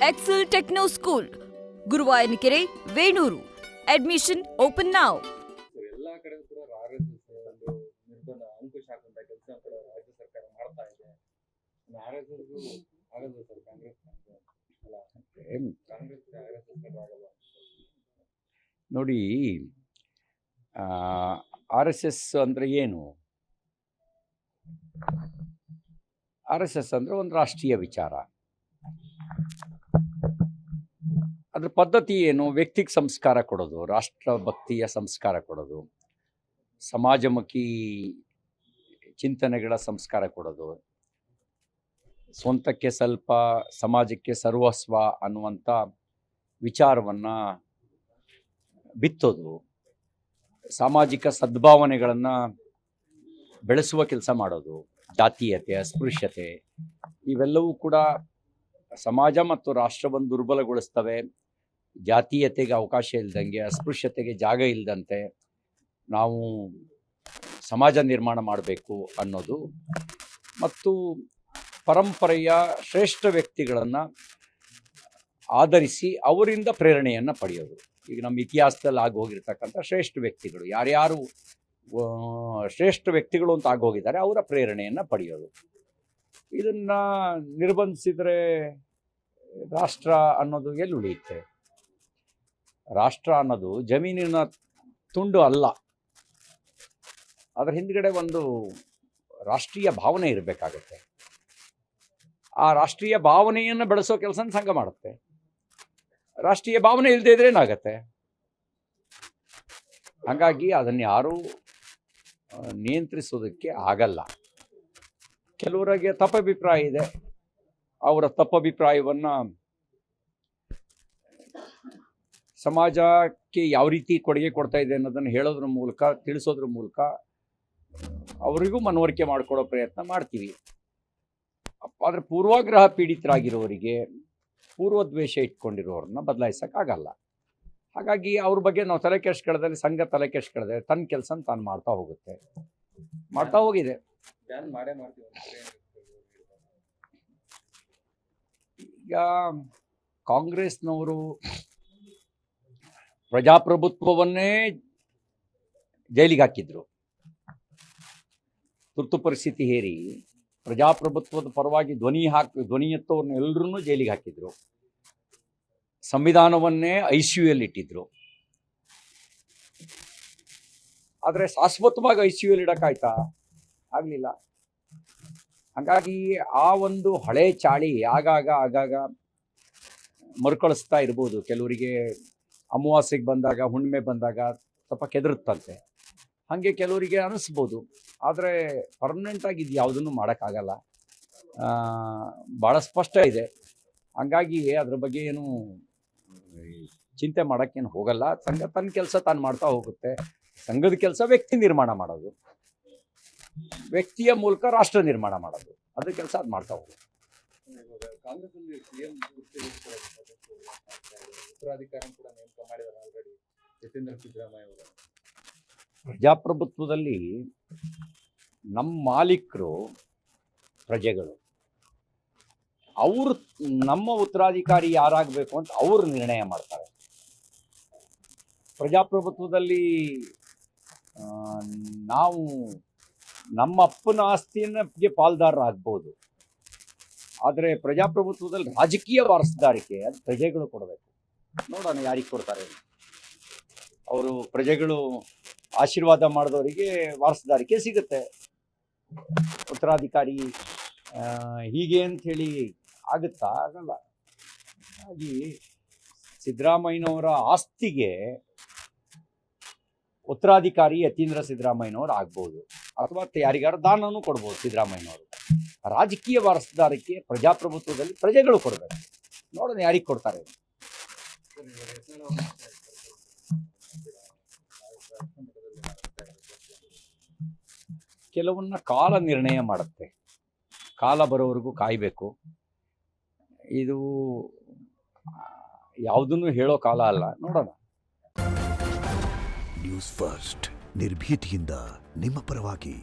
Excel techno school, Guruvayanakere, Venur. Admission open ನಾವ್. ಎಲ್ಲಾ ಕಡೆ ಕೂಡ ಆರ್ಎಸ್ಎಸ್ ಒಂದು ನಿರ್ಬಂಧ ಅಂಕುಶ ಹಾಕುವಂತ ಕೆಲಸ ಕೂಡ ರಾಜ್ಯ ಸರ್ಕಾರ ಮಾಡ್ತಾ ಇದೆ. ಆರ್ಎಸ್ಎಸ್ ಆಗಲ್ಲ ಸರ್, ಕಾಂಗ್ರೆಸ್ ಅಲ್ಲ, ಕಾಂಗ್ರೆಸ್ ಆರ್ಎಸ್ಎಸ್ ಆಗಲ್ಲ ನೋಡಿ. ಆರ್ ಎಸ್ ಎಸ್ ಅಂದರೆ ಏನು? ಆರ್ ಎಸ್ ಎಸ್ ಅಂದರೆ ಒಂದು ರಾಷ್ಟ್ರೀಯ ವಿಚಾರ. ಅದ್ರ ಪದ್ಧತಿ ಏನು? ವ್ಯಕ್ತಿಗೆ ಸಂಸ್ಕಾರ ಕೊಡೋದು, ರಾಷ್ಟ್ರಭಕ್ತಿಯ ಸಂಸ್ಕಾರ ಕೊಡೋದು, ಸಮಾಜಮುಖಿ ಚಿಂತನೆಗಳ ಸಂಸ್ಕಾರ ಕೊಡೋದು, ಸ್ವಂತಕ್ಕೆ ಸ್ವಲ್ಪ ಸಮಾಜಕ್ಕೆ ಸರ್ವಸ್ವ ಅನ್ನುವಂಥ ವಿಚಾರವನ್ನು ಬಿತ್ತೋದು, ಸಾಮಾಜಿಕ ಸದ್ಭಾವನೆಗಳನ್ನು ಬೆಳೆಸುವ ಕೆಲಸ ಮಾಡೋದು. ಜಾತೀಯತೆ, ಅಸ್ಪೃಶ್ಯತೆ ಇವೆಲ್ಲವೂ ಕೂಡ ಸಮಾಜ ಮತ್ತು ರಾಷ್ಟ್ರವನ್ನು ದುರ್ಬಲಗೊಳಿಸ್ತವೆ. ಜಾತೀಯತೆಗೆ ಅವಕಾಶ ಇಲ್ಲದಂಗೆ, ಅಸ್ಪೃಶ್ಯತೆಗೆ ಜಾಗ ಇಲ್ಲದಂತೆ ನಾವು ಸಮಾಜ ನಿರ್ಮಾಣ ಮಾಡಬೇಕು ಅನ್ನೋದು, ಮತ್ತು ಪರಂಪರೆಯ ಶ್ರೇಷ್ಠ ವ್ಯಕ್ತಿಗಳನ್ನು ಆಧರಿಸಿ ಅವರಿಂದ ಪ್ರೇರಣೆಯನ್ನು ಪಡೆಯೋದು. ಈಗ ನಮ್ಮ ಇತಿಹಾಸದಲ್ಲಿ ಆಗೋಗಿರ್ತಕ್ಕಂಥ ಶ್ರೇಷ್ಠ ವ್ಯಕ್ತಿಗಳು, ಯಾರ್ಯಾರು ಶ್ರೇಷ್ಠ ವ್ಯಕ್ತಿಗಳು ಅಂತ ಆಗೋಗಿದ್ದಾರೆ ಅವರ ಪ್ರೇರಣೆಯನ್ನು ಪಡೆಯೋದು. ಇದನ್ನು ನಿರ್ಬಂಧಿಸಿದರೆ ರಾಷ್ಟ್ರ ಅನ್ನೋದು ಎಲ್ಲಿ ಉಳಿಯುತ್ತೆ? ರಾಷ್ಟ್ರ ಅನ್ನೋದು ಜಮೀನಿನ ತುಂಡು ಅಲ್ಲ, ಅದರ ಹಿಂದ್ಗಡೆ ಒಂದು ರಾಷ್ಟ್ರೀಯ ಭಾವನೆ ಇರಬೇಕಾಗತ್ತೆ. ಆ ರಾಷ್ಟ್ರೀಯ ಭಾವನೆಯನ್ನು ಬೆಳೆಸೋ ಕೆಲಸ ಸಂಘ ಮಾಡುತ್ತೆ. ರಾಷ್ಟ್ರೀಯ ಭಾವನೆ ಇಲ್ಲದೆ ಇದ್ರೆ ಏನಾಗತ್ತೆ? ಹಾಗಾಗಿ ಅದನ್ನು ಯಾರೂ ನಿಯಂತ್ರಿಸೋದಕ್ಕೆ ಆಗಲ್ಲ. ಕೆಲವರಿಗೆ ತಪ್ಪಭಿಪ್ರಾಯ ಇದೆ. ಅವರ ತಪ್ಪಭಿಪ್ರಾಯವನ್ನು ಸಮಾಜಕ್ಕೆ ಯಾವ ರೀತಿ ಕೊಡುಗೆ ಕೊಡ್ತಾ ಇದೆ ಅನ್ನೋದನ್ನು ಹೇಳೋದ್ರ ಮೂಲಕ, ತಿಳಿಸೋದ್ರ ಮೂಲಕ ಅವರಿಗೂ ಮನವರಿಕೆ ಮಾಡಿಕೊಡೋ ಪ್ರಯತ್ನ ಮಾಡ್ತೀವಿ. ಆದರೆ ಪೂರ್ವಾಗ್ರಹ ಪೀಡಿತರಾಗಿರೋರಿಗೆ, ಪೂರ್ವದ್ವೇಷ ಇಟ್ಕೊಂಡಿರೋರನ್ನ ಬದಲಾಯಿಸೋಕ್ಕಾಗಲ್ಲ. ಹಾಗಾಗಿ ಅವ್ರ ಬಗ್ಗೆ ನಾವು ತಲೆ ಕೆಡಿಸ್ಕೊಳ್ಳೋದ್ರಲ್ಲಿ, ಸಂಘ ತಲೆ ಕೆಡಿಸ್ಕೊಳ್ಳೋದ್ರೆ ತನ್ನ ಕೆಲಸ ತಾನು ಮಾಡ್ತಾ ಹೋಗುತ್ತೆ, ಮಾಡ್ತಾ ಹೋಗಿದೆ. ಈಗ ಕಾಂಗ್ರೆಸ್ನವರು ಪ್ರಜಾಪ್ರಭುತ್ವವನ್ನೇ ಜೈಲಿಗೆ ಹಾಕಿದ್ರು. ತುರ್ತು ಪರಿಸ್ಥಿತಿ ಹೇರಿ ಪ್ರಜಾಪ್ರಭುತ್ವದ ಪರವಾಗಿ ಧ್ವನಿ ಎತ್ತೋರ್ನ ಎಲ್ಲರನ್ನೂ ಜೈಲಿಗೆ ಹಾಕಿದ್ರು. ಸಂವಿಧಾನವನ್ನೇ ICUಯಲ್ಲಿ ಇಟ್ಟಿದ್ರು. ಆದರೆ ಶಾಶ್ವತವಾಗಿ ICUಯಲ್ಲಿ ಇಡೋಕ್ಕಾಯ್ತಾ? ಆಗಲಿಲ್ಲ. ಹಾಗಾಗಿ ಆ ಒಂದು ಹಳೆ ಚಾಳಿ ಆಗಾಗ ಮರುಕಳಿಸ್ತಾ ಇರ್ಬೋದು. ಕೆಲವರಿಗೆ ಅಮಾವಾಸ್ಯೆಗೆ ಬಂದಾಗ, ಹುಣ್ಣಿಮೆ ಬಂದಾಗ ಸ್ವಲ್ಪ ಕೆದರುತ್ತಂತೆ, ಹಾಗೆ ಕೆಲವರಿಗೆ ಅನಿಸ್ಬೋದು. ಆದರೆ ಪರ್ಮನೆಂಟಾಗಿ ಇದು ಯಾವುದನ್ನು ಮಾಡೋಕ್ಕಾಗಲ್ಲ, ಭಾಳ ಸ್ಪಷ್ಟ ಇದೆ. ಹಂಗಾಗಿ ಅದ್ರ ಬಗ್ಗೆ ಏನು ಚಿಂತೆ ಮಾಡೋಕ್ಕೇನು ಹೋಗಲ್ಲ. ಸಂಘ ತನ್ನ ಕೆಲಸ ತಾನು ಮಾಡ್ತಾ ಹೋಗುತ್ತೆ. ಸಂಘದ ಕೆಲಸ ವ್ಯಕ್ತಿ ನಿರ್ಮಾಣ ಮಾಡೋದು, ವ್ಯಕ್ತಿಯ ಮೂಲಕ ರಾಷ್ಟ್ರ ನಿರ್ಮಾಣ ಮಾಡೋದು, ಅದ್ರ ಕೆಲಸ ಅದು ಮಾಡ್ತಾ ಹೋಗುತ್ತೆ. ಕಾಂಗ್ರೆಸ್ನಲ್ಲಿ ಸಿಎಂ ಉತ್ತರಾಧಿಕಾರ ಕೂಡ ನೇಮಕ ಮಾಡಿದ್ದಾರೆ ಆಲ್ರೆಡಿ ಯತೀಂದ್ರ ಸಿದ್ದರಾಮಯ್ಯ ಅವರು. ಪ್ರಜಾಪ್ರಭುತ್ವದಲ್ಲಿ ನಮ್ಮ ಮಾಲೀಕರು ಪ್ರಜೆಗಳು. ಅವರು ನಮ್ಮ ಉತ್ತರಾಧಿಕಾರಿ ಯಾರಾಗಬೇಕು ಅಂತ ಅವರು ನಿರ್ಣಯ ಮಾಡ್ತಾರೆ. ಪ್ರಜಾಪ್ರಭುತ್ವದಲ್ಲಿ ನಾವು ನಮ್ಮ ಅಪ್ಪನ ಆಸ್ತಿಯನ್ನೇ ಪಾಲ್ದಾರರಾಗ್ಬೋದು, ಆದರೆ ಪ್ರಜಾಪ್ರಭುತ್ವದಲ್ಲಿ ರಾಜಕೀಯ ವಾರಸುದಾರಿಕೆ ಅದು ಪ್ರಜೆಗಳು ಕೊಡಬೇಕು. ನೋಡೋಣ ಯಾರಿಗೆ ಕೊಡ್ತಾರೆ. ಅವರು ಪ್ರಜೆಗಳು ಆಶೀರ್ವಾದ ಮಾಡಿದವರಿಗೆ ವಾರಸುದಾರಿಕೆ ಸಿಗುತ್ತೆ. ಉತ್ತರಾಧಿಕಾರಿ ಹೀಗೆ ಅಂಥೇಳಿ ಆಗುತ್ತಾ? ಆಗಲ್ಲ. ಹಾಗಾಗಿ ಸಿದ್ದರಾಮಯ್ಯನವರ ಆಸ್ತಿಗೆ ಉತ್ತರಾಧಿಕಾರಿ ಯತೀಂದ್ರ ಸಿದ್ದರಾಮಯ್ಯನವರು ಆಗ್ಬೋದು, ಅಥವಾ ಯಾರಿಗಾರು ದಾನನೂ ಕೊಡ್ಬೋದು ಸಿದ್ದರಾಮಯ್ಯನವರು. ರಾಜಕೀಯ ವಾರಸುದಾರಿಕೆ ಪ್ರಜಾಪ್ರಭುತ್ವದಲ್ಲಿ ಪ್ರಜೆಗಳು ಕೊಡಬೇಕು. ನೋಡೋಣ ಯಾರಿಗೆ ಕೊಡ್ತಾರೆ. ಕೆಲವನ್ನ ಕಾಲ ನಿರ್ಣಯ ಮಾಡುತ್ತೆ. ಕಾಲ ಬರೋವರೆಗೂ ಕಾಯಬೇಕು. ಇದು ಯಾವುದನ್ನು ಹೇಳೋ ಕಾಲ ಅಲ್ಲ. ನೋಡೋಣ. ನ್ಯೂಸ್ ಫಸ್ಟ್, ನಿರ್ಭೀತಿಯಿಂದ ನಿಮ್ಮ ಪರವಾಗಿ.